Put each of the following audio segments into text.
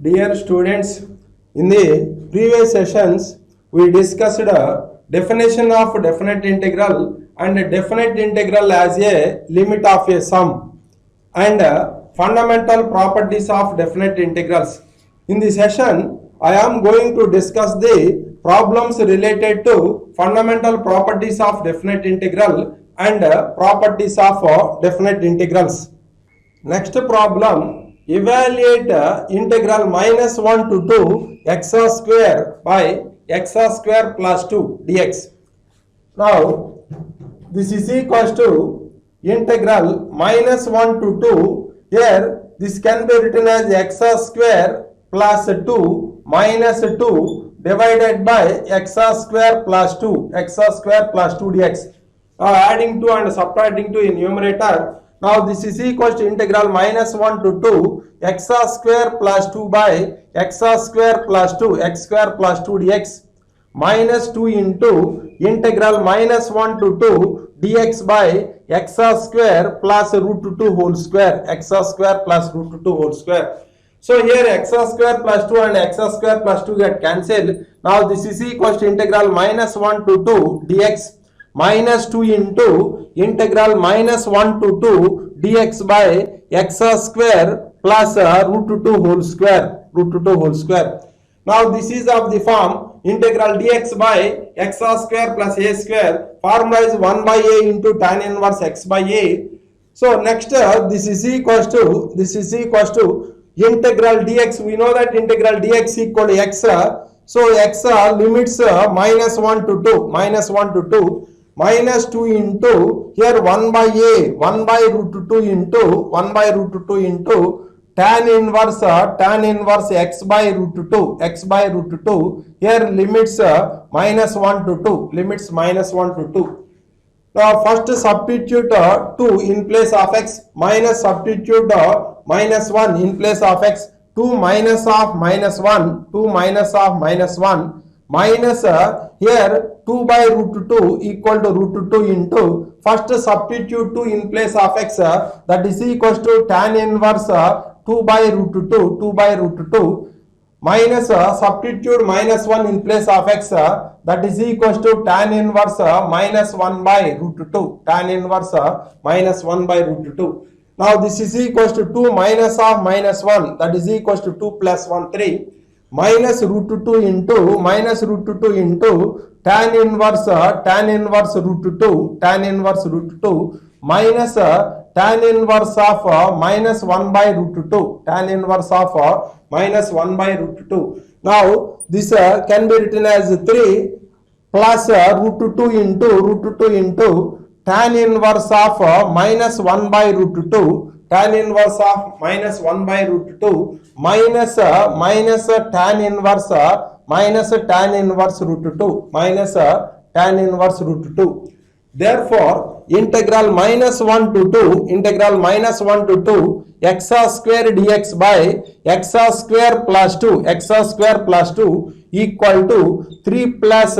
Dear students, in the previous sessions, we discussed a definition of definite integral and a definite integral as a limit of a sum and fundamental properties of definite integrals. In this session, I am going to discuss the problems related to fundamental properties of definite integral and properties of definite integrals. Next problem, evaluate integral minus 1 to 2 x square by x square plus 2 dx. Now, this is equals to integral minus 1 to 2. Here, this can be written as x square plus 2 minus 2 divided by x square plus 2 dx. Adding 2 and subtracting 2 in numerator. Now this is equals to integral minus 1 to 2 x square plus 2 by x square plus 2 dx minus 2 into integral minus 1 to 2 dx by x square plus root 2 whole square x square plus root 2 whole square. So here x square plus 2 and x square plus 2 get cancelled. Now this is equals to integral minus 1 to 2 dx minus 2 into integral minus 1 to 2 dx by x square plus root 2 whole square. Now this is of the form integral dx by x square plus a square. Formula is 1 by a into tan inverse x by a. So next this is equals to integral dx. We know that integral dx equal to x. So x limits minus 1 to 2 minus 2 into here 1 by a 1 by root 2 into tan inverse x by root 2 here limits minus 1 to 2. Now first substitute 2 in place of x minus substitute minus 1 in place of x. 2 minus of minus 1 minus here 2 by root 2 equal to root 2 into first substitute 2 in place of x that is equals to tan inverse 2 by root 2 minus substitute minus 1 in place of x that is equals to tan inverse minus 1 by root 2 minus 1 by root 2. Now this is equals to 2 minus of minus 1 that is equals to 2 plus 1 3 minus root 2 into tan inverse root 2 minus tan inverse of minus 1 by root 2 minus 1 by root 2. Now this can be written as 3 plus root 2 into tan inverse of minus 1 by root 2 tan inverse of minus 1 by root 2 minus tan inverse root 2 Therefore integral minus 1 to 2 x square dx by x square plus 2 equal to 3 plus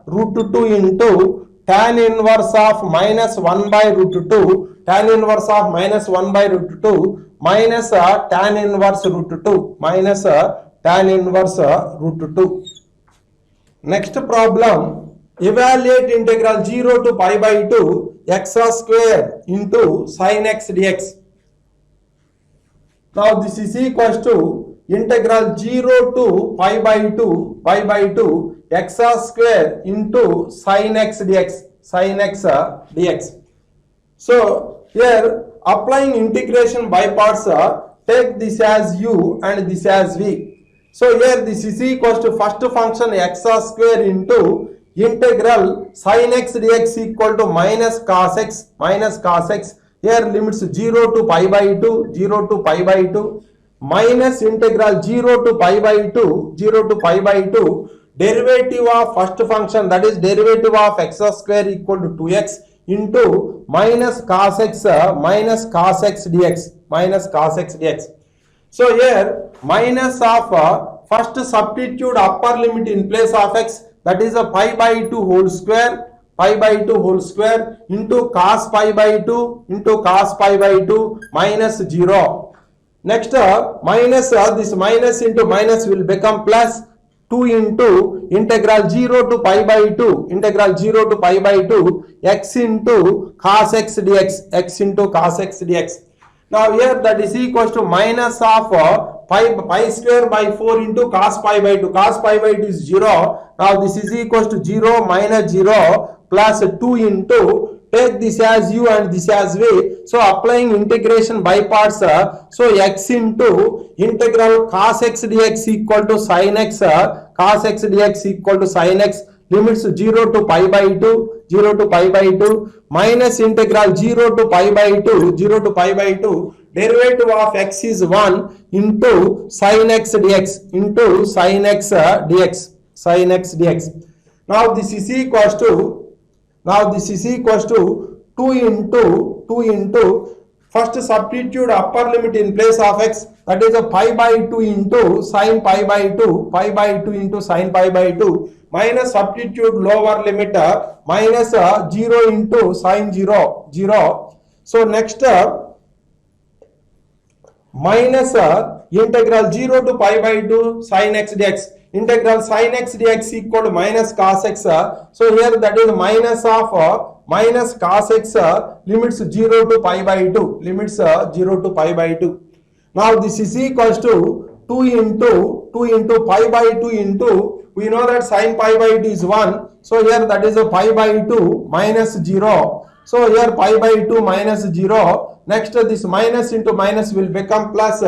root 2 into tan inverse of minus 1 by root 2 tan inverse of minus 1 by root 2 minus tan inverse root 2. Next problem, evaluate integral 0 to pi by 2 x square into sin x dx. Now this is equals to integral 0 to pi by 2 x square into sin x dx. So here applying integration by parts, take this as u and this as v. So here this is equals to first function x square into integral sin x dx equal to minus cos x. Here limits 0 to pi by 2 minus integral 0 to pi by 2 derivative of first function, that is derivative of x square equal to 2x into minus cos x dx. So here minus of first substitute upper limit in place of x, that is a pi by 2 whole square into cos pi by 2 minus 0 Next minus this minus into minus will become plus 2 into integral 0 to pi by 2 integral 0 to pi by 2 x into cos x dx x into cos x dx. Now here that is equals to minus of pi square by 4 into cos pi by 2. Cos pi by 2 is 0. Now this is equals to 0 minus 0 plus 2 into, take this as u and this as v. So applying integration by parts, so x into integral cos x dx equal to sin x, cos x dx equal to sin x, limits 0 to pi by 2, 0 to pi by 2, minus integral 0 to pi by 2, 0 to pi by 2, derivative of x is 1 into sin x dx, into sin x dx, sin x dx. Now this is equals to, 2 into first substitute upper limit in place of x, that is a pi by 2 into sin pi by 2, pi by 2 into sin pi by 2, minus substitute lower limit minus 0 into sin 0, 0. So next minus integral 0 to pi by 2 sin x dx, integral sin x dx equal to minus cos x. So here that is minus of minus cos x, limits 0 to pi by 2, limits 0 to pi by 2. Now this is equals to 2 into pi by 2 into, we know that sin pi by 2 is 1. So here that is a pi by 2 minus 0. So here pi by 2 minus 0. Next this minus into minus will become plus.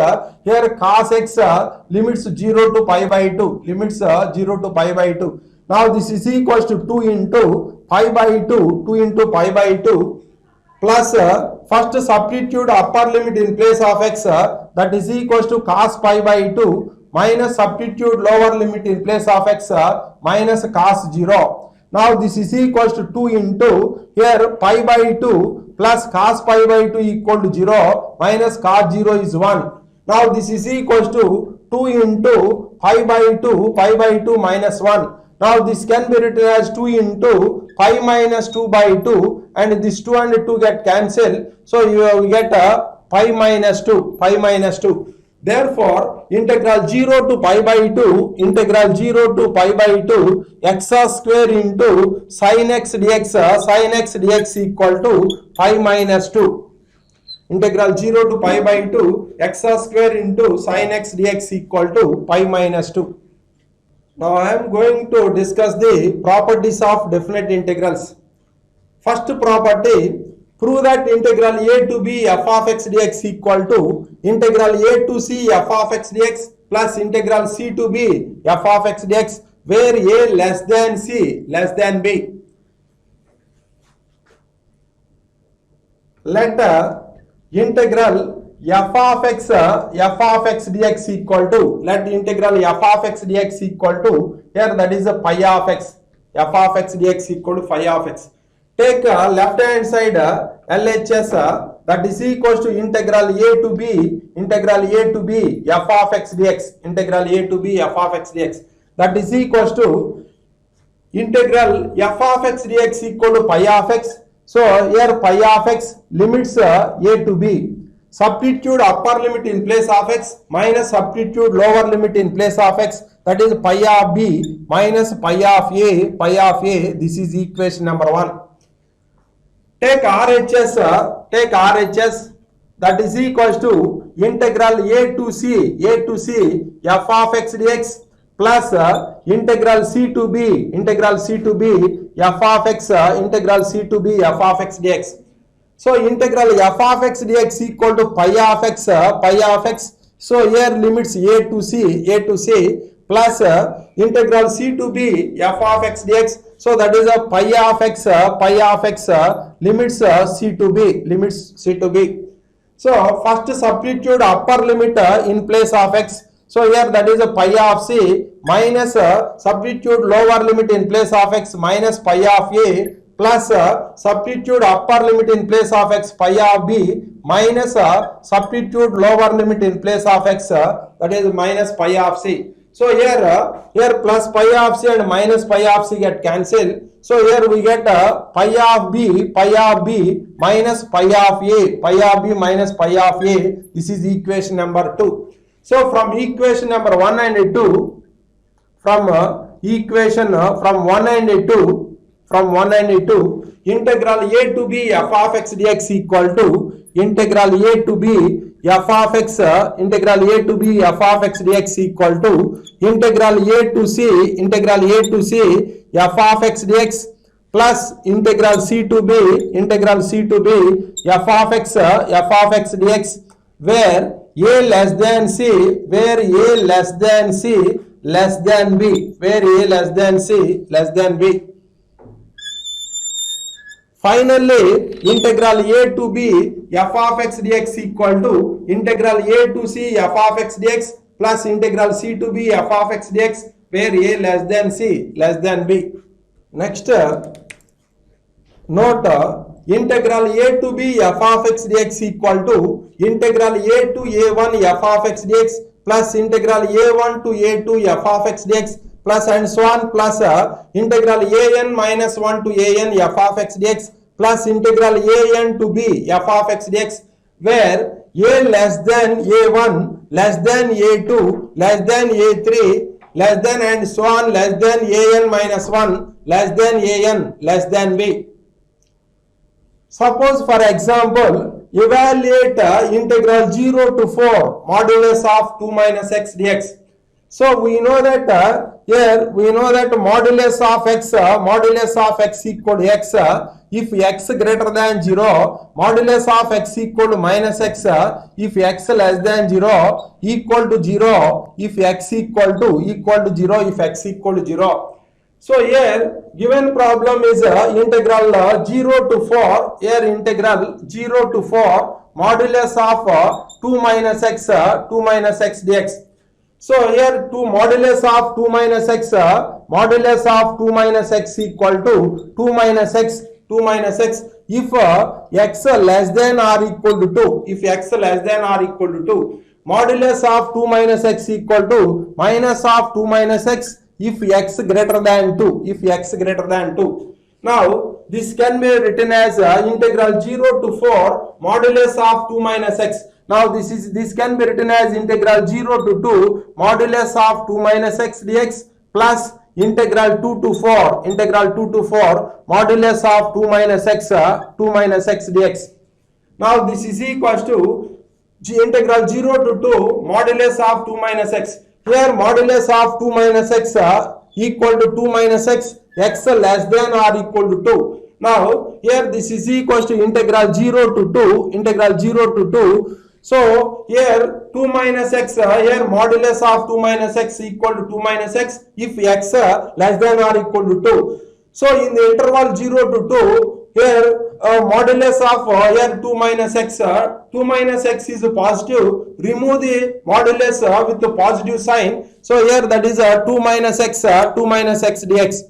Here cos x limits 0 to pi by 2, limits 0 to pi by 2. Now this is equals to 2 into pi by 2, 2 into pi by 2 plus first substitute upper limit in place of x, that is equals to cos pi by 2 minus substitute lower limit in place of x, minus cos 0. Now this is equals to 2 into here pi by 2 plus cos pi by 2 equal to 0 minus cos 0 is 1. Now this is equals to 2 into pi by 2 minus 1. Now this can be written as 2 into pi minus 2 by 2, and this 2 and 2 get cancelled. So you get pi minus 2, pi minus 2. Therefore, integral 0 to pi by 2, integral 0 to pi by 2, x square into sin x dx equal to pi minus 2. Integral 0 to pi by 2, x square into sin x dx equal to pi minus 2. Now I am going to discuss the properties of definite integrals. First property, prove that integral a to b f of x dx equal to integral a to c f of x dx plus integral c to b f of x dx, where a less than c less than b. Let integral f of x dx equal to, let integral f of x dx equal to, here that is a pi of x, f of x dx equal to phi of x. Take left hand side LHS, that is equals to integral a to b f of x dx, integral a to b f of x dx, that is equals to integral f of x dx equal to pi of x. So here pi of x limits a to b. Substitute upper limit in place of x minus substitute lower limit in place of x, that is pi of b minus pi of a, this is equation number 1. Take RHS, that is equals to integral a to c f of x dx plus integral c to b f of x, integral c to b f of x dx. So integral f of x dx equal to pi of x. So here limits a to c plus integral c to b f of x dx. So that is a pi of x limits c to b. So first substitute upper limit in place of x. So here that is a pi of c minus substitute lower limit in place of x minus pi of a plus substitute upper limit in place of x pi of b minus substitute lower limit in place of x, that is minus pi of c. So here plus pi of c and minus pi of c get cancelled. So here we get pi of b minus pi of b minus pi of a. This is equation number 2. So from equation number 1 and 2, from equation from 1 and 2, integral a to b f of x dx equal to integral a to b f of x integral a to b f of x dx equal to integral a to c f of x dx plus integral c to b f of x dx, where a less than c, where a less than c less than b, where a less than c less than b. Finally, integral a to b f of x dx equal to integral a to c f of x dx plus integral c to b f of x dx, where a less than c less than b. Next, note integral a to b f of x dx equal to integral a to a1 f of x dx plus integral a1 to a2 f of x dx plus and so on, plus integral an minus 1 to an f of x dx plus integral an to b f of x dx, where a less than a1 less than a2 less than a3 less than and so on less than an minus 1 less than an less than b. Suppose for example, evaluate integral 0 to 4 modulus of 2 minus x dx. So we know that here we know that modulus of x equal to x, if x greater than 0, modulus of x equal to minus x, if x less than 0 equal to 0, if x equal to 0, if x equal to 0. So here given problem is integral 0 to 4, here integral 0 to 4 modulus of 2 minus x dx. So here 2 modulus of 2 minus x equal to 2 minus x if x less than or equal to 2, if x less than or equal to 2, modulus of 2 minus x equal to minus of 2 minus x if x greater than 2, if x greater than 2. Now this can be written as integral 0 to 4 modulus of 2 minus x. Now this can be written as integral 0 to 2 modulus of 2 minus x dx plus integral 2 to 4 modulus of 2 minus x dx. Now this is equals to integral 0 to 2 modulus of 2 minus x. Here modulus of 2 minus x equal to 2 minus x less than or equal to 2. Now here this is equals to integral 0 to 2. So here 2 minus x, here modulus of 2 minus x equal to 2 minus x if x less than or equal to 2. So in the interval 0 to 2, here modulus of here 2 minus x is positive. Remove the modulus with the positive sign. So here that is 2 minus x dx.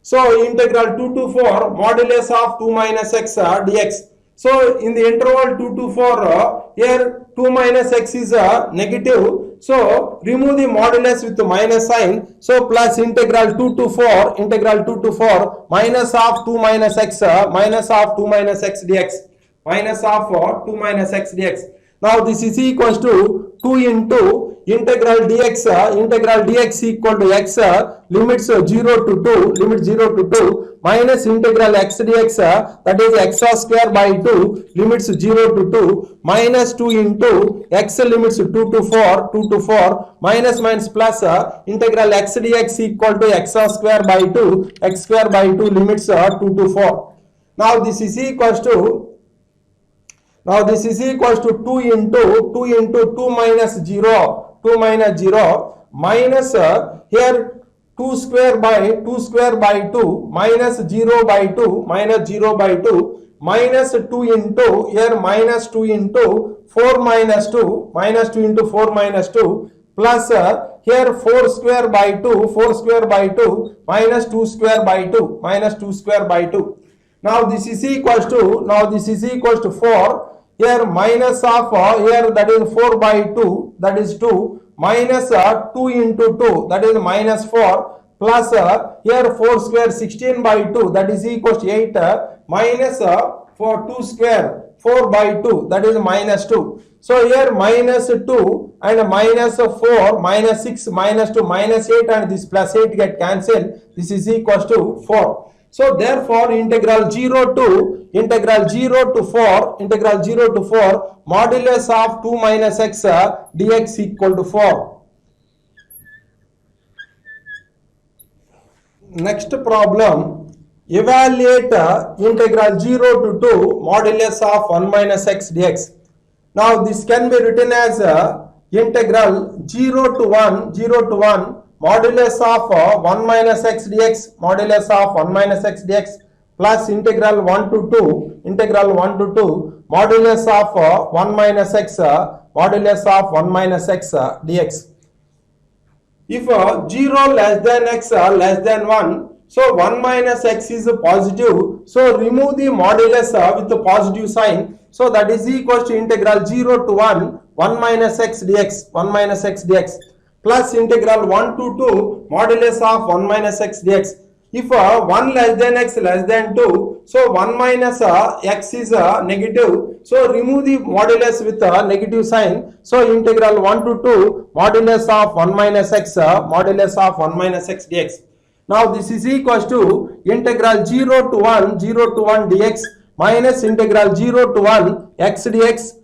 So integral 2 to 4 modulus of 2 minus x dx. So in the interval 2 to 4, here 2 minus x is negative. So remove the modulus with the minus sign. So plus integral 2 to 4 minus of 2 minus x dx. Minus of 2 minus x dx. Now this is equals to 2 into integral dx equal to x limits 0 to 2 minus integral x dx that is x square by 2 limits 0 to 2 minus 2 into x limits 2 to 4 minus plus integral x dx equal to x square by 2 limits 2 to 4. Now this is equals to 2 into 2 minus 0 minus here 2 square by 2 minus 0 by 2 minus 2 into here minus 2 into 4 minus 2 plus here 4 square by 2 minus 2 square by 2. Now this is equals to 4. Here minus of here that is 4 by 2 that is 2 minus 2 into 2, that is minus 4, plus here 4 square 16 by 2, that is equals to 8, minus 4 2 square 4 by 2, that is minus 2. So here minus 2 and minus 4, minus 6, minus 2, minus 8, and this plus 8 get cancelled. This is equals to 4. So therefore integral 0 to 4 modulus of 2 minus x dx equal to 4. Next problem, evaluate integral 0 to 2 modulus of 1 minus x dx. Now this can be written as integral 0 to 1 modulus of 1 minus x dx modulus of 1 minus x dx plus integral 1 to 2 modulus of 1 minus x modulus of 1 minus x dx. If 0 less than x less than 1, so 1 minus x is positive, so remove the modulus with the positive sign, so that is equal to integral 0 to 1 minus x dx plus integral 1 to 2 modulus of 1 minus x dx. If 1 less than x less than 2, so 1 minus x is negative, so remove the modulus with a negative sign, so integral 1 to 2 modulus of 1 minus x dx. Now this is equals to integral 0 to 1 dx minus integral 0 to 1 x dx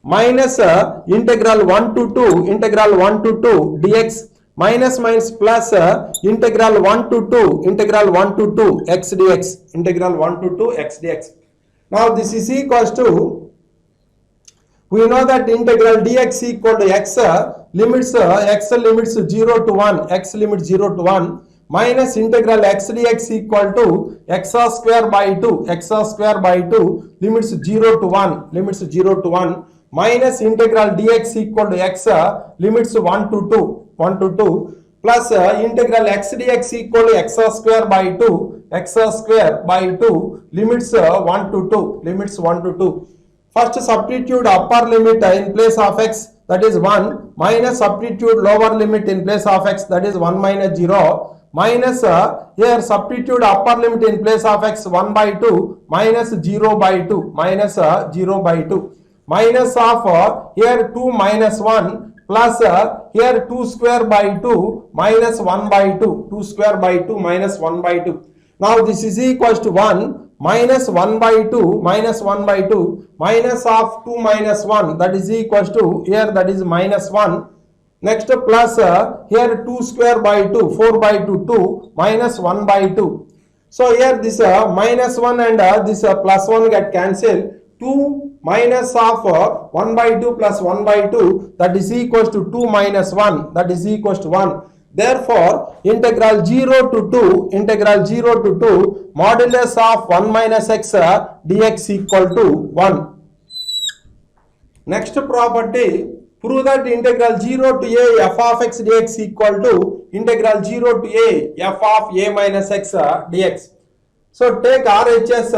minus integral 1 to 2 dx minus plus integral 1 to 2 x dx. Now this is equals to, we know that integral dx equal to x limits 0 to 1 minus integral x dx equal to x square by 2 limits 0 to 1 minus integral dx equal to x limits 1 to 2 plus integral x dx equal to x square by 2 limits 1 to 2. First substitute upper limit in place of x, that is 1, minus substitute lower limit in place of x, that is 1 minus 0, minus here substitute upper limit in place of x 1 by 2 minus 0 by 2 minus of here 2 minus 1 plus here 2 square by 2 minus 1 by 2 minus 1 by 2. Now this is equals to 1 minus 1 by 2 minus of 2 minus 1, that is equals to here, that is minus 1. Next plus here 2 square by 2 4 by 2 2 minus 1 by 2. So here this minus 1 and this plus 1 get cancelled. 2 minus of 1 by 2 plus 1 by 2, that is equals to 2 minus 1, that is equals to 1. Therefore integral 0 to 2 modulus of 1 minus x dx equal to 1. Next property, prove that integral 0 to a f of x dx equal to integral 0 to a f of a minus x dx. So take RHS,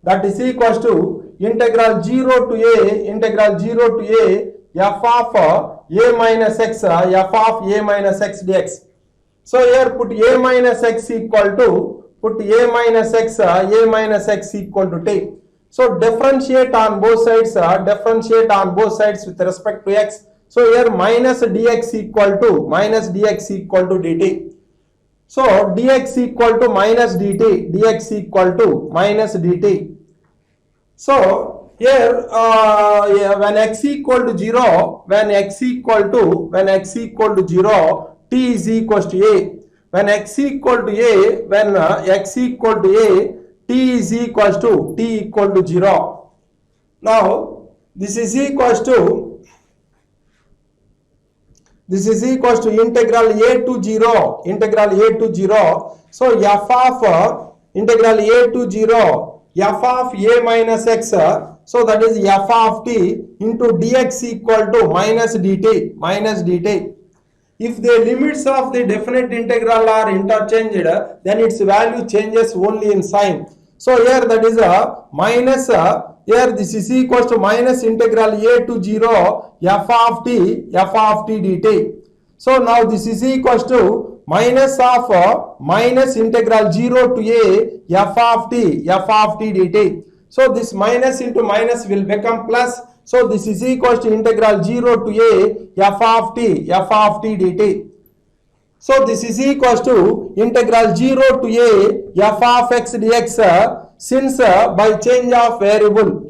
that is equals to integral 0 to a f of a minus x dx. So here put a minus x equal to t. So differentiate on both sides with respect to x. So here minus dx equal to dt. So dx equal to minus dt. So here when x equal to 0, when x equal to 0, t is equals to a. When x equal to a, t is equals to 0. Now this is equals to integral a to 0, so f of integral a to 0 f of a minus x, so that is f of t into dx equal to minus dt. If the limits of the definite integral are interchanged, then its value changes only in sign. So here that is a minus, here here this is equals to minus integral a to 0 f of t dt. So now this is equals to minus of minus integral 0 to a f of t dt. So this minus into minus will become plus. So this is equals to integral 0 to a f of t dt. So this is equals to integral 0 to a f of x dx since by change of variable,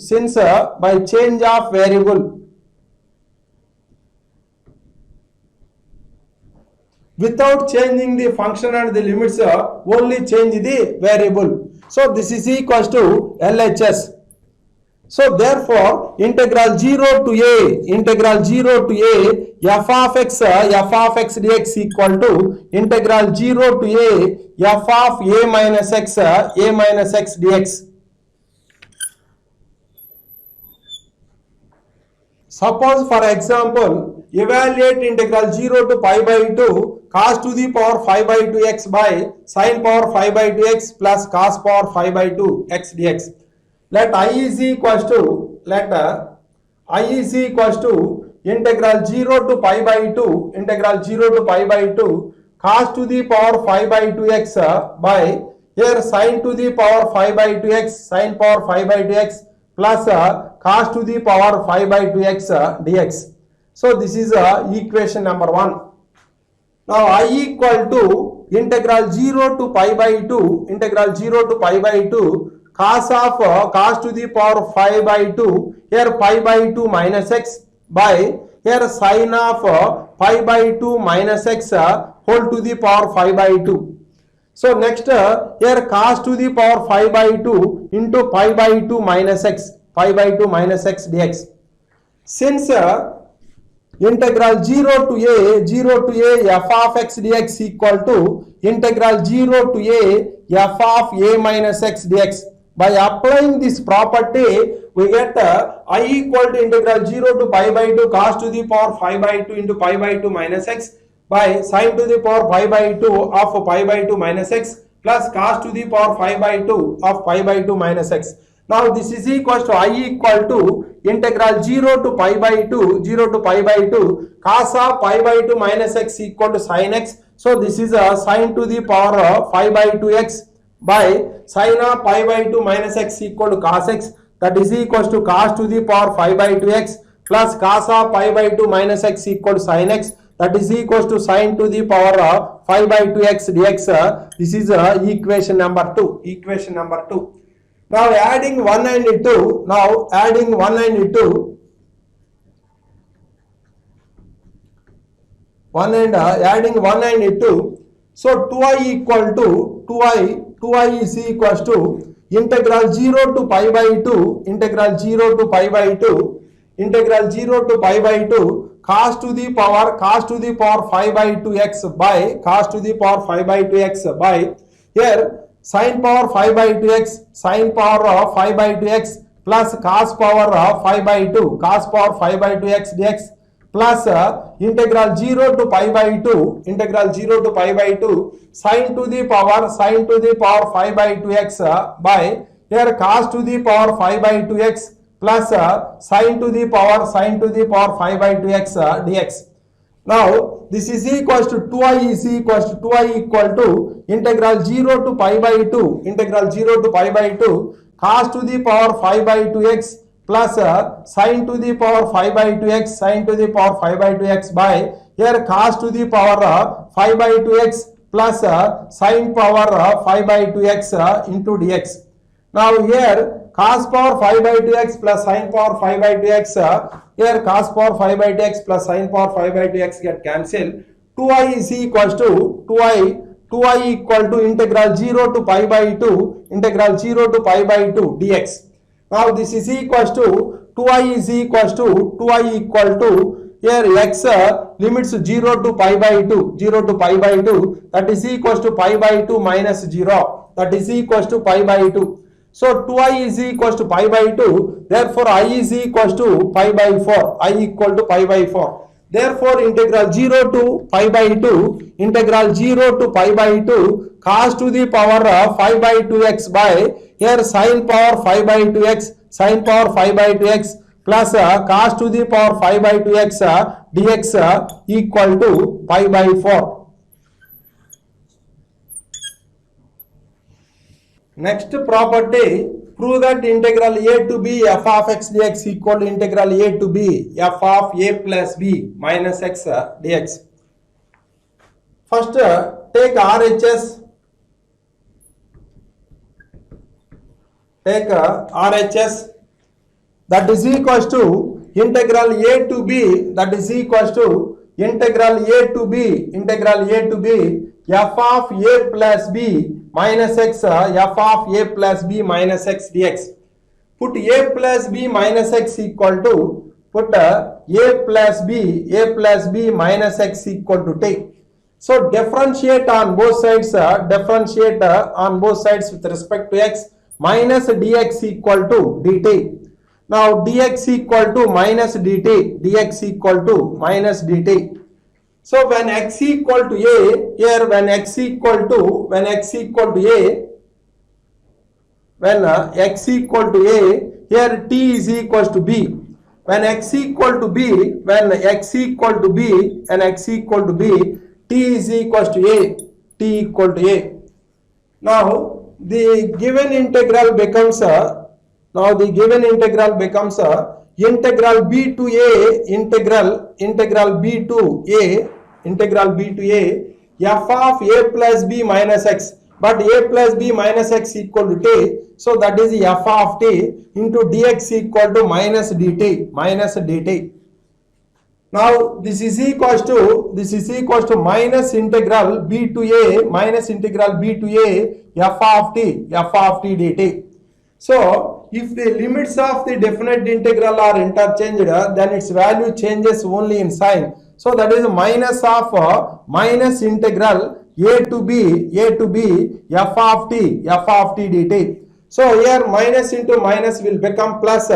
without changing the function and the limits, only change the variable. So this is equals to LHS. So therefore integral 0 to a f of x dx equal to integral 0 to a f of a minus x dx. Suppose for example, evaluate integral 0 to pi by 2 cos to the power 5 by 2 x by sin power 5 by 2 x plus cos power 5 by 2 x dx. Let I is equals to integral 0 to pi by 2 cos to the power 5 by 2 x by here sin to the power 5 by 2 x sin power 5 by 2 x plus cos to the power 5 by 2 x dx. So this is equation number 1. Now I equal to integral 0 to pi by 2 cos of cos to the power 5 by 2 here pi by 2 minus x by here sin of pi by 2 minus x whole to the power 5 by 2. So next here cos to the power 5 by 2 into pi by 2 minus x dx. Since integral 0 to a f of x dx equal to integral 0 to a f of a minus x dx. By applying this property, we get I equal to integral 0 to pi by 2 cos to the power 5 by 2 into pi by 2 minus x by sin to the power pi by 2 of pi by 2 minus x plus cos to the power 5 by 2 of pi by 2 minus x. Now this is equals to I equal to integral 0 to pi by 2 cos of pi by 2 minus x equal to sin x. So this is a sin to the power 5 by 2x by sin of pi by 2 minus x equal to cos x, that is equals to cos to the power 5 by 2x plus cos of pi by 2 minus x equal to sin x, that is equals to sin to the power 5 by 2x dx. This is equation number 2. Now adding 1 and 2, adding 1 and 2, so 2i equal to 2i is equals to integral 0 to pi by 2 cos to the power 5 by 2x by cos to the power 5 by 2x by here sin power 5 by 2x sin power 5 by 2x plus cos power 5 by 2 x dx plus integral 0 to pi by 2 sin to the power 5 by 2x by here cos to the power 5 by 2x plus sin to the power 5 by 2x dx. Now this is equals to 2i equal to integral 0 to pi by 2 cos to the power 5 by 2x plus sin to the power 5 by 2x by here cos to the power 5 by 2x plus sin power 5 by 2x into dx. Now here cos power 5 by 2x plus sin power 5 by 2x, here cos power 5 by 2x plus sin power 5 by 2x get cancelled. 2i is equals to 2i equal to integral 0 to pi by 2 dx. Now this is equals to 2i equal to here x limits 0 to pi by 2 that is equals to pi by 2 minus 0 that is equals to pi by 2. So 2i is equals to pi by 2, therefore I is equals to pi by 4, I equal to pi by 4. Therefore integral 0 to pi by 2 cos to the power 5 by 2x by here sin power 5 by 2x sin power 5 by 2x plus cos to the power 5 by 2x dx equal to pi by 4. Next property, prove that integral a to b f of x dx equal to integral a to b f of a plus b minus x dx. First, take RHS. Take RHS, that is equals to integral a to b, that is equals to integral a to b f of a plus b minus x f of a plus b minus x dx. Put a plus b minus x equal to, put a plus b minus x equal to t. So differentiate on both sides, differentiate on both sides with respect to x, minus dx equal to dt. Now dx equal to minus dt, dx equal to minus dt. So when x equal to a, here when x equal to a, when x equal to a, here t is equals to b. When x equal to b, when x equal to b, and x equal to b, t is equals to a, t equal to a. Now the given integral becomes integral b to a, integral b to a f of a plus b minus x, but a plus b minus x equal to t, so that is f of t into dx equal to minus dt. Now this is equals to minus integral b to a f of t dt. So if the limits of the definite integral are interchanged, then its value changes only in sign. So that is minus of minus integral a to b f of t dt. So here minus into minus will become plus.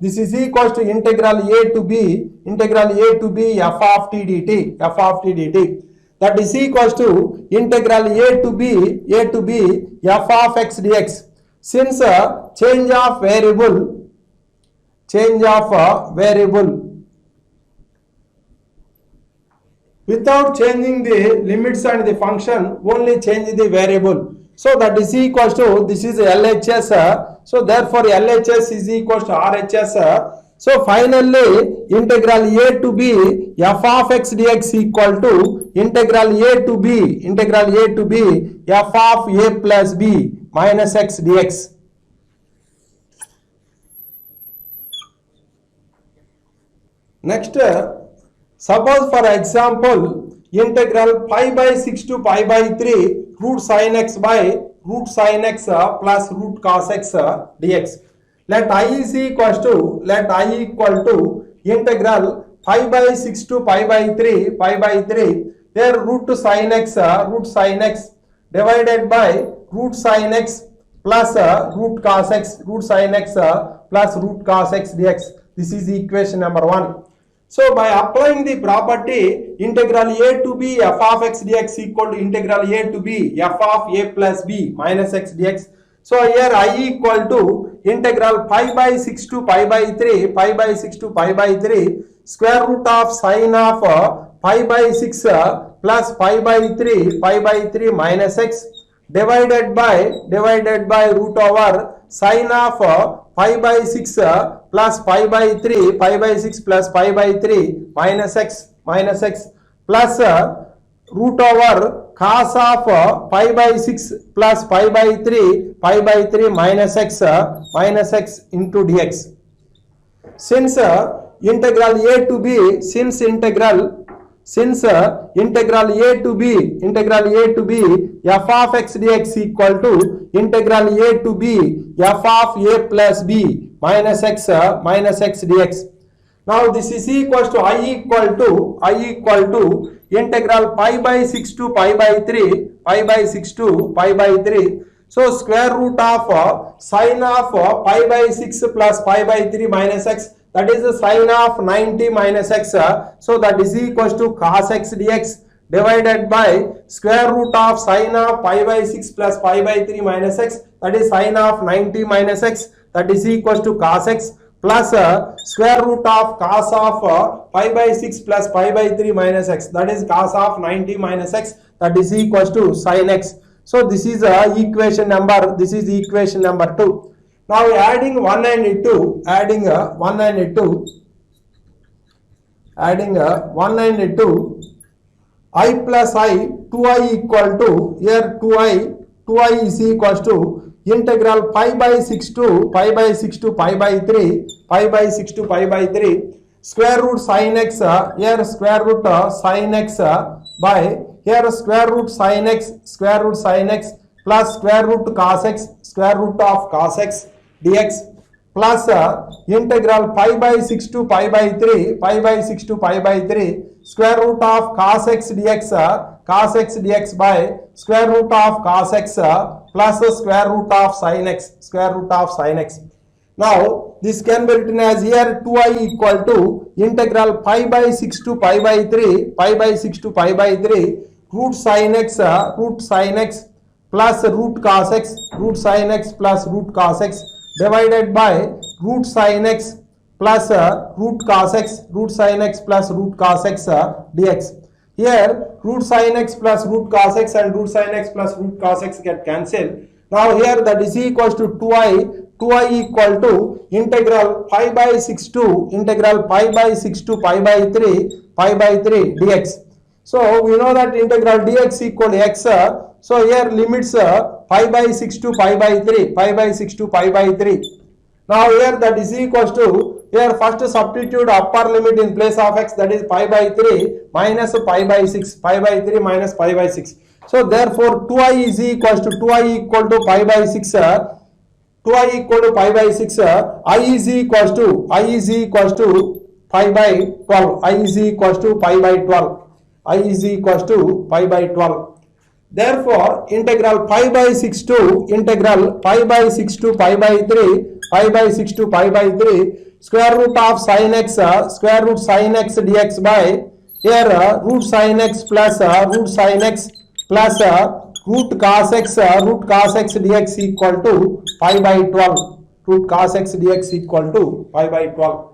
This is equals to integral a to b f of t dt. That is equals to integral a to b f of x dx. Since change of variable, without changing the limits and the function, only change the variable. So that is equals to, this is LHS, so therefore LHS is equals to RHS. So finally integral a to b f of x dx equal to integral a to b f of a plus b minus x dx. Next, suppose for example integral pi by 6 to pi by 3 root sin x by root sin x plus root cos x dx. Let I is equals to, integral pi by 6 to pi by 3, there root sin x divided by root sin x plus root cos x, root sin x plus root cos x dx. This is equation number 1. So by applying the property integral a to b f of x dx equal to integral a to b f of a plus b minus x dx. So here I equal to integral pi by 6 to pi by 3, square root of sin of pi by 6 plus pi by 3 minus x divided by root over sin of pi by 6 plus pi by 3, pi by 6 plus pi by 3 minus x plus root over cos of pi by 6 plus pi by 3 minus x into dx. Since integral a to b, since integral a to b f of x dx equal to integral a to b f of a plus b minus x dx. Now this is equals to I equal to integral pi by 6 to pi by 3, so square root of sin of pi by 6 plus pi by 3 minus x, that is the sin of 90 minus x, so that is equals to cos x dx divided by square root of sin of pi by 6 plus pi by 3 minus x, that is sin of 90 minus x, that is equals to cos x plus square root of cos of pi by 6 plus pi by 3 minus x, that is cos of 90 minus x, that is equals to sin x. So this is equation number, this is equation number 2. Now adding 1 and 2, adding 1 and 2, I plus I, 2I equal to, here 2I is equals to integral pi by 6 to pi by 6 to pi by 3, pi by 6 to pi by 3, square root sin x, here square root sin x by, here square root sin x plus square root cos x, square root of cos x dx plus integral pi by 6 to pi by 3, pi by 6 to pi by 3, square root of cos x dx by square root of cos x plus square root of sin x, Now this can be written as here 2I equal to integral pi by 6 to pi by 3, pi by 6 to pi by 3, root sin x plus root cos x, root sin x plus root cos x divided by root sin x plus root cos x, root sin x plus root cos x dx. Here root sin x plus root cos x and root sin x plus root cos x get cancelled. Now here that is equals to 2I equal to integral pi by 6 to pi by 3 dx. So we know that integral dx equal to x. So here limits pi by 6 to pi by 3, pi by 6 to pi by 3. Now here that is equals to, here first substitute upper limit in place of x, that is pi by 3 minus pi by 6, pi by 3 minus pi by 6. So therefore 2I is equals to 2I equal to pi by 6, 2I equal to pi by 6, I is equals to pi by 12, I is equals to pi by 12, I is equals to pi by 12. Therefore integral pi by 6 to pi by 6 to pi by 3, pi by 6 to pi by 3, square root of sin x dx by, here root sin x plus root cos x dx equal to pi by 12, root cos x dx equal to pi by 12.